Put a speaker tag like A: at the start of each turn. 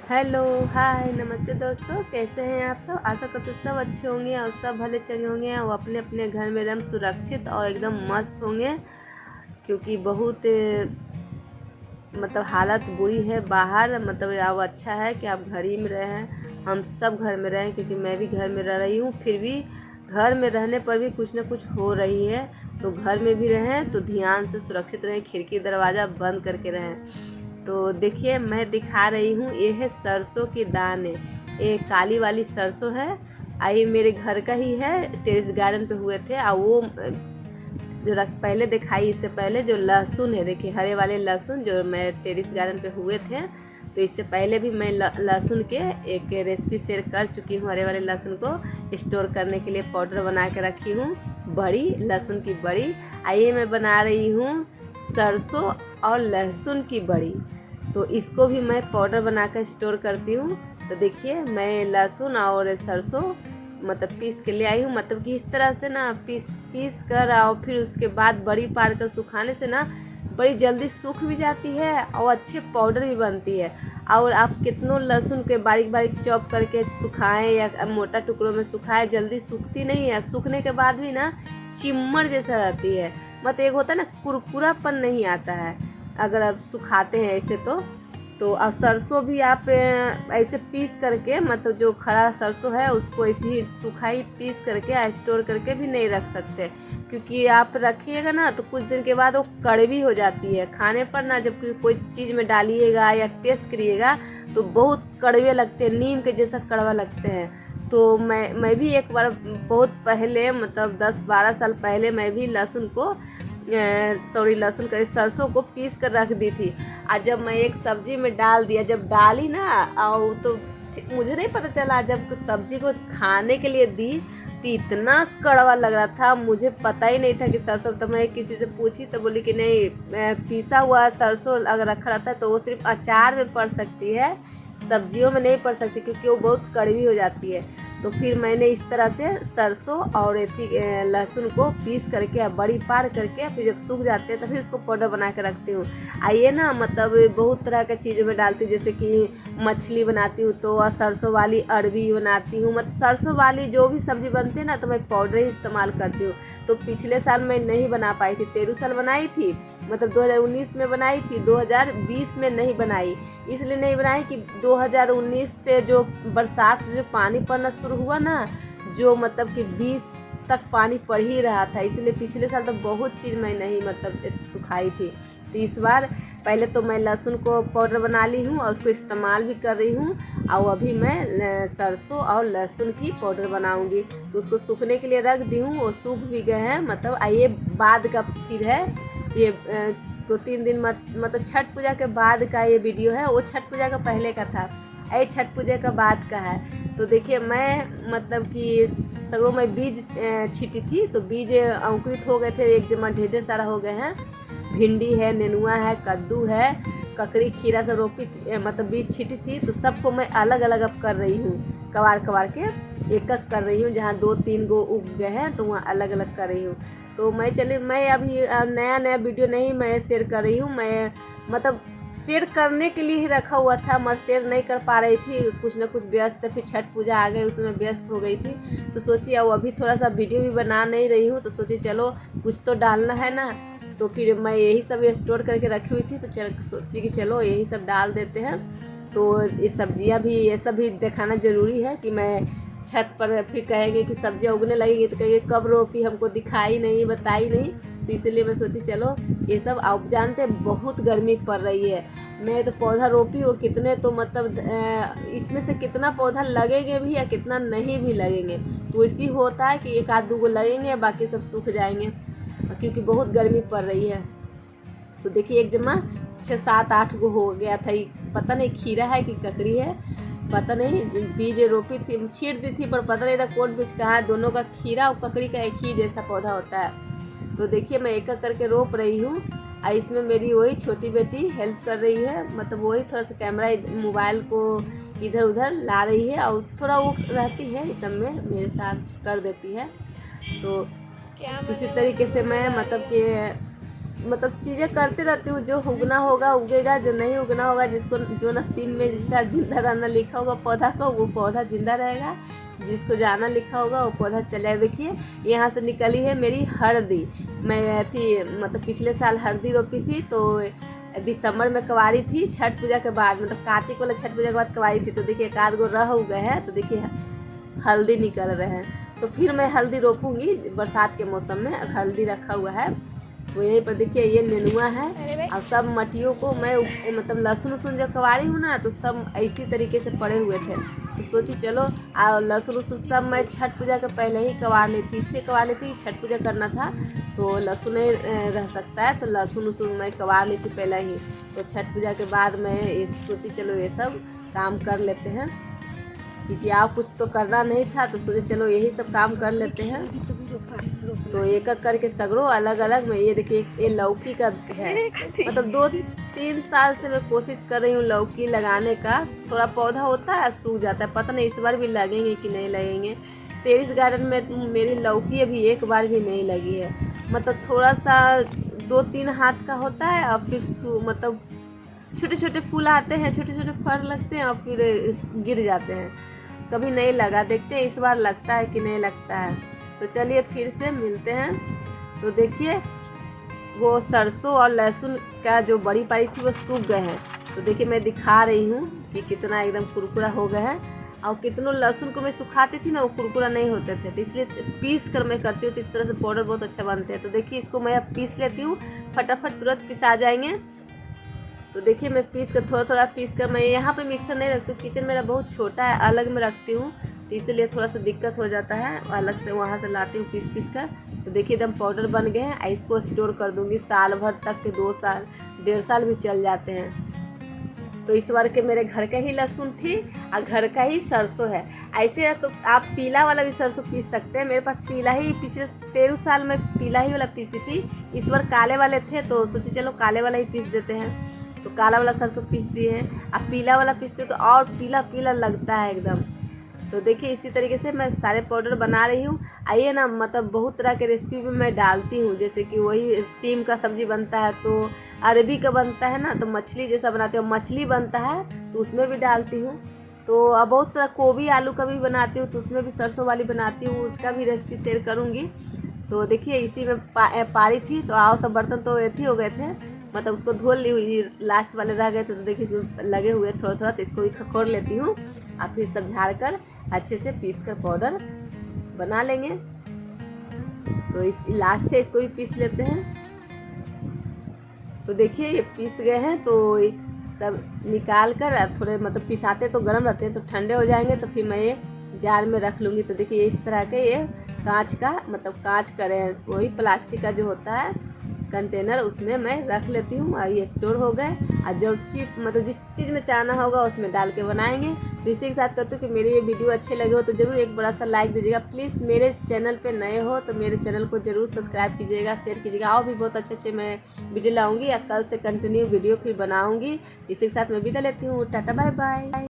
A: Hello, हाय, नमस्ते दोस्तों। कैसे हैं आप सब? आशा करते सब अच्छे होंगे और सब भले चंगे होंगे और अपने अपने घर में एकदम सुरक्षित और एकदम मस्त होंगे। क्योंकि बहुत हालत बुरी है बाहर। अब अच्छा है कि आप घर ही में रहें, हम सब घर में रहें, क्योंकि मैं भी घर में रह रही हूँ। फिर भी घर में रहने पर भी कुछ ना कुछ हो रही है, तो घर में भी रहें तो ध्यान से सुरक्षित रहें, खिड़की दरवाज़ा बंद करके रहें। तो देखिए, मैं दिखा रही हूँ, ये है सरसों के दाने। ये काली वाली सरसों है। आई मेरे घर का ही है, टेरेस गार्डन पे हुए थे। और वो जो पहले दिखाई, इससे पहले जो लहसुन है, देखिए हरे वाले लहसुन जो मैं टेरेस गार्डन पे हुए थे, तो इससे पहले भी मैं लहसुन के एक रेसिपी शेयर कर चुकी हूँ। हरे वाले लहसुन को स्टोर करने के लिए पाउडर बना के रखी हूँ, बड़ी लहसुन की बड़ी। आइए मैं बना रही हूँ सरसों और लहसुन की बड़ी। तो इसको भी मैं पाउडर बनाकर स्टोर करती हूँ। तो देखिए, मैं लहसुन और सरसों पीस के ले आई हूँ। कि इस तरह से ना पीस कर, और फिर उसके बाद बड़ी पार कर सुखाने से ना बड़ी जल्दी सूख भी जाती है और अच्छे पाउडर भी बनती है। और आप कितनों लहसुन के बारीक बारीक चॉप करके सुखाएं या मोटा टुकड़ों में सुखाएं, जल्दी सूखती नहीं है। सूखने के बाद भी ना चिम्मड़ जैसा रहती है, एक होता है ना, कुरकुरापन नहीं आता है अगर आप सुखाते हैं ऐसे। तो अब सरसों भी आप ऐसे पीस करके, जो खड़ा सरसों है उसको ऐसे ही सुखाई पीस करके स्टोर करके भी नहीं रख सकते, क्योंकि आप रखिएगा ना तो कुछ दिन के बाद वो कड़वी हो जाती है खाने पर ना। जब कोई चीज़ में डालिएगा या टेस्ट करिएगा तो बहुत कड़वे लगते हैं, नीम के जैसा कड़वा लगते हैं। तो मैं भी एक बार बहुत पहले, 10-12 साल पहले, मैं भी लहसुन का सरसों को पीस कर रख दी थी। आज जब मैं एक सब्जी में डाल दिया, जब डाली ना, और तो मुझे नहीं पता चला, जब कुछ सब्जी को खाने के लिए दी तो इतना कड़वा लग रहा था, मुझे पता ही नहीं था कि सरसों। तो मैं किसी से पूछी तो बोली कि नहीं, पीसा हुआ सरसों अगर रखा रहता है तो वो सिर्फ अचार में पड़ सकती है, सब्जियों में नहीं पड़ सकती, क्योंकि वो बहुत कड़वी हो जाती है। तो फिर मैंने इस तरह से सरसों और लहसुन को पीस करके, बड़ी पार करके, फिर जब सूख जाते हैं तो फिर उसको पाउडर बना के रखती हूँ। आइए ना, बहुत तरह के चीज़ों में डालती हूँ, जैसे कि मछली बनाती हूँ तो सरसों वाली अरबी बनाती हूँ। सरसों वाली जो भी सब्ज़ी बनती है ना, तो मैं पाउडर ही इस्तेमाल करती हूँ। तो पिछले साल मैं नहीं बना पाई थी, 13 साल बनाई थी, 2019 में बनाई थी, 2020 में नहीं बनाई। इसलिए नहीं बनाई कि 2019 से जो बरसात से जो पानी पड़ना शुरू हुआ ना, जो कि 20 तक पानी पड़ ही रहा था, इसलिए पिछले साल तो बहुत चीज़ मैं नहीं सुखाई थी। तो इस बार पहले तो मैं लहसुन को पाउडर बना ली हूँ और उसको इस्तेमाल भी कर रही हूँ। और अभी मैं सरसों और लहसुन की पाउडर बनाऊँगी, तो उसको सूखने के लिए रख दी हूँ। वो सूख भी गए हैं। ये बाद का फिर है, ये 2-3 दिन छठ पूजा के बाद का ये वीडियो है। वो छठ पूजा का पहले का था, ये छठ पूजा का बाद का है। तो देखिए, मैं कि सगरों में बीज छीटी थी, तो बीज अंकुरित हो गए थे, एक जमा ढेर सारा हो गए हैं। भिंडी है, नेनुआ है, कद्दू है, ककड़ी, खीरा सब रोपी बीज छीटी थी। तो सबको मैं अलग अलग अब कर रही हूँ, कवार के एक एक कर रही हूँ। जहाँ 2-3 गो उग गए हैं तो वहाँ अलग अलग कर रही हूँ। तो मैं अभी नया वीडियो नहीं मैं शेयर कर रही हूँ। मैं शेयर करने के लिए ही रखा हुआ था, मगर शेयर नहीं कर पा रही थी, कुछ ना कुछ व्यस्त। फिर छठ पूजा आ गई, उसमें व्यस्त हो गई थी। तो सोची अब अभी थोड़ा सा वीडियो भी बना नहीं रही हूँ, तो सोची चलो कुछ तो डालना है ना। तो फिर मैं यही सब स्टोर करके रखी हुई थी, तो सोची कि चलो यही सब डाल देते हैं। तो ये सब्जियां भी, ये सब भी दिखाना ज़रूरी है कि मैं छत पर, फिर कहेंगे कि सब्जियां उगने लगेंगी तो कहेंगे कब रोपी, हमको दिखाई नहीं, बताई नहीं। तो इसलिए मैं सोची चलो ये सब। आप जानते हैं बहुत गर्मी पड़ रही है। मैं तो पौधा रोपी हूँ कितने, तो इसमें से कितना पौधा लगेंगे भी या कितना नहीं भी लगेंगे। तो इसी होता है कि 1-2 गो लगेंगे, बाकी सब सूख जाएंगे, क्योंकि बहुत गर्मी पड़ रही है। तो देखिए, एक जमा 6-7-8 गो हो गया था। पता नहीं खीरा है कि ककड़ी है, पता नहीं। बीज रोपी थी, छीट दी थी, पर पता नहीं था कौन बीज कहाँ है। दोनों का, खीरा और ककड़ी का एक ही जैसा पौधा होता है। तो देखिए, मैं एक एक करके रोप रही हूँ। और इसमें मेरी वही छोटी बेटी हेल्प कर रही है, वही थोड़ा सा कैमरा, मोबाइल को इधर उधर ला रही है, और थोड़ा वो रहती है इस सब में, मेरे साथ कर देती है। तो इसी तरीके से मैं कि मतलब चीज़ें करते रहती हूँ। जो उगना होगा उगेगा, जो नहीं उगना होगा, जिसको जो नसीब में जिसका जिंदा रहना लिखा होगा पौधा को, वो पौधा जिंदा रहेगा। जिसको जाना लिखा होगा वो पौधा चले। देखिए यहाँ से निकली है मेरी हल्दी। मैं थी मतलब पिछले साल हल्दी रोपी थी, तो दिसंबर में कवारी थी छठ पूजा के बाद, मतलब कार्तिक वाला छठ पूजा के बाद कवारी थी। तो देखिए एक आध गो रह गए हैं, तो देखिए हल्दी निकल रहे हैं। तो फिर मैं हल्दी रोपूंगी बरसात के मौसम में। अब हल्दी रखा हुआ है, तो यहीं पर देखिए ये नेनुआ है। और सब मटियों को मैं मतलब लहसुन वसुन जब कवारी हूँ ना, तो सब इसी तरीके से पड़े हुए थे। तो सोची चलो लहसुन वसुन सब मैं छठ पूजा के पहले ही कवार ली थी। इसलिए कवार ली थी, छठ पूजा करना था तो लहसुन नहीं रह सकता है, तो लहसुन वसुन मैं कवार ली थी पहले ही। तो छठ पूजा के बाद मैं सोची चलो ये सब काम कर लेते हैं, क्योंकि आप कुछ तो करना नहीं था, तो सोचे चलो यही सब काम कर लेते हैं। तो एक एक करके सगड़ो अलग अलग में। ये देखिए ये लौकी का है, मतलब 2-3 साल से मैं कोशिश कर रही हूँ लौकी लगाने का। थोड़ा पौधा होता है सूख जाता है, पता नहीं इस बार भी लगेंगे कि नहीं लगेंगे। टेरेस गार्डन में मेरी लौकी अभी एक बार भी नहीं लगी है। मतलब थोड़ा सा 2-3 हाथ का होता है, और फिर मतलब छोटे छोटे फूल आते हैं, छोटे छोटे फल लगते हैं और फिर गिर जाते हैं। कभी नहीं लगा, देखते हैं इस बार लगता है कि नहीं लगता है। तो चलिए फिर से मिलते हैं। तो देखिए वो सरसों और लहसुन का जो बड़ी पारी थी वो सूख गए हैं। तो देखिए मैं दिखा रही हूँ कि कितना एकदम कुरकुरा हो गया है। और कितनों लहसुन को मैं सुखाती थी ना, वो कुरकुरा नहीं होते थे, तो इसलिए पीस कर मैं करती हूँ। तो इस तरह से पाउडर बहुत अच्छा बनते हैं। तो देखिए इसको मैं अब पीस लेती हूँ, फटाफट तुरंत पिसा जाएंगे। तो देखिए मैं पीस कर थोड़ा थोड़ा पीस कर, मैं यहाँ पे मिक्सर नहीं रखती हूँ, किचन मेरा बहुत छोटा है, अलग में रखती हूँ, तो इसीलिए थोड़ा सा दिक्कत हो जाता है। अलग से वहाँ से लाती हूँ पीस पीस कर। तो देखिए एकदम पाउडर बन गए हैं। इसको स्टोर कर दूँगी साल भर तक के, 2 साल 1.5 साल भी चल जाते हैं। तो इस बार के मेरे घर का ही लहसुन थी और घर का ही सरसों है। ऐसे तो आप पीला वाला भी सरसों पीस सकते हैं। मेरे पास पीला ही पिछले 13 साल में पीला ही वाला पीसी थी। इस बार काले वाले थे, तो सोचे चलो काले वाला ही पीस देते हैं। तो काला वाला सरसों पीस दिए हैं। अब पीला वाला पीसते तो और पीला पीला लगता है एकदम। तो देखिए इसी तरीके से मैं सारे पाउडर बना रही हूँ। आइए ना, मतलब बहुत तरह के रेसिपी में मैं डालती हूँ। जैसे कि वही सीम का सब्जी बनता है, तो अरबी का बनता है ना, तो मछली जैसा बनाती हूँ, मछली बनता है तो उसमें भी डालती हूँ। तो अब बहुत तरह गोभी आलू का भी बनाती हूँ, तो उसमें भी सरसों वाली बनाती हूँ, उसका भी रेसिपी शेयर करूँगी। तो देखिए इसी में पारी थी, तो आओ सब बर्तन तो ऐसे हो गए थे, मतलब उसको धो ली हुई, लास्ट वाले रह गए थे। तो देखिए इसमें लगे हुए थोड़ा थोड़ा, तो इसको भी खकोर लेती हूँ और फिर सब झाड़ कर अच्छे से पीस कर पाउडर बना लेंगे। तो इस लास्ट है, इसको भी पीस लेते हैं। तो देखिए ये पीस गए हैं, तो सब निकाल कर थोड़े मतलब पिसाते तो गर्म रहते हैं, तो ठंडे हो जाएंगे तो फिर मैं ये जार में रख लूँगी। तो देखिए इस तरह के ये कांच का, मतलब कांच का रहे, वही प्लास्टिक का जो होता है कंटेनर, उसमें मैं रख लेती हूँ और ये स्टोर हो गए। और जो चीज मतलब जिस चीज़ में चाहना होगा उसमें डाल के बनाएंगे। तो इसी के साथ कहती हूँ कि मेरे ये वीडियो अच्छे लगे हो तो ज़रूर एक बड़ा सा लाइक दीजिएगा। प्लीज़ मेरे चैनल पे नए हो तो मेरे चैनल को ज़रूर सब्सक्राइब कीजिएगा, शेयर कीजिएगा। और भी बहुत अच्छे अच्छे मैं वीडियो लाऊंगी, या कल से कंटिन्यू वीडियो फिर बनाऊँगी। इसी के साथ मैं विदा लेती हूँ। Tata bye bye.